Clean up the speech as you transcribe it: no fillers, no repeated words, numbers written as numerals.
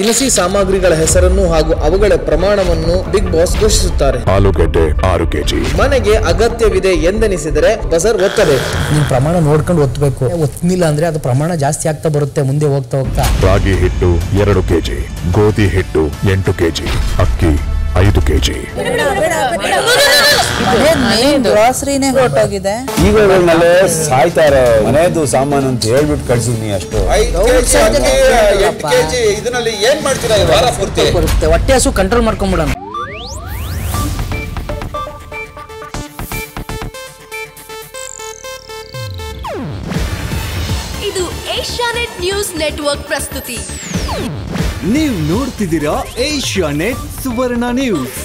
ದಿನಸಿ ಸಾಮಗ್ರಿಗಳ ಹೆಸರನ್ನು ಹಾಗೂ ಅವುಗಳ ಪ್ರಮಾಣವನ್ನು ಬಿಗ್ ಬಾಸ್ ಘೋಷಿಸುತ್ತಾರೆ. ಆಲೂಗಡ್ಡೆ 6 kg. ಮನೆಗೆ ಅಗತ್ಯವಿದೆ ಎಂದೆನಿಸಿದರೆ ಬಜರ್ ಒತ್ತಬೇಕು. ನೀವು ಪ್ರಮಾಣ ನೋಡ್ಕೊಂಡು ಒತ್ತಬೇಕು. ಒತ್ತನಿಲ್ಲ ಅಂದ್ರೆ ಅದು ಪ್ರಮಾಣ ಜಾಸ್ತಿ ಆಗ್ತಾ ಬರುತ್ತೆ ಮುಂದೆ ಹೋಗ್ತಾ ಹೋಗ್ತಾ. ರಾಗಿ ಹಿಟ್ಟು 2 kg, ಗೋಧಿ ಹಿಟ್ಟು 8 kg, ಅಕ್ಕಿ 5 kg. ಗ್ರಾಸರಿನೇ ಹೊರಟೋಗಿದೆ. ಈಗಲೇ ಸಾಯ್ತಾರೆ ಮನೆಯದು ಸಾಮಾನು ಅಂತ ಹೇಳ್ಬಿಟ್ಟು ಕಳ್ಸಿದೀನಿ ಅಷ್ಟು. 5 kg, 8 kg ಇದರಲ್ಲಿ ಏನ್ ಮಾಡ್ತೀರಾ ಈ ವಾರ ಪೂರ್ತಿ? ಬರುತ್ತೆ ಹೊಟ್ಟೆ ಹಸು ಕಂಟ್ರೋಲ್ ಮಾಡ್ಕೊಂಡ್ಬಿಡೋಣ. ಇದು ಏಷ್ಯಾನೆಟ್ ನ್ಯೂಸ್ ನೆಟ್ವರ್ಕ್ ಪ್ರಸ್ತುತಿ. ನೀವು ನೋಡ್ತಿದ್ದೀರಾ ಏಷ್ಯಾನೆಟ್ ಸುವರ್ಣ ನ್ಯೂಸ್.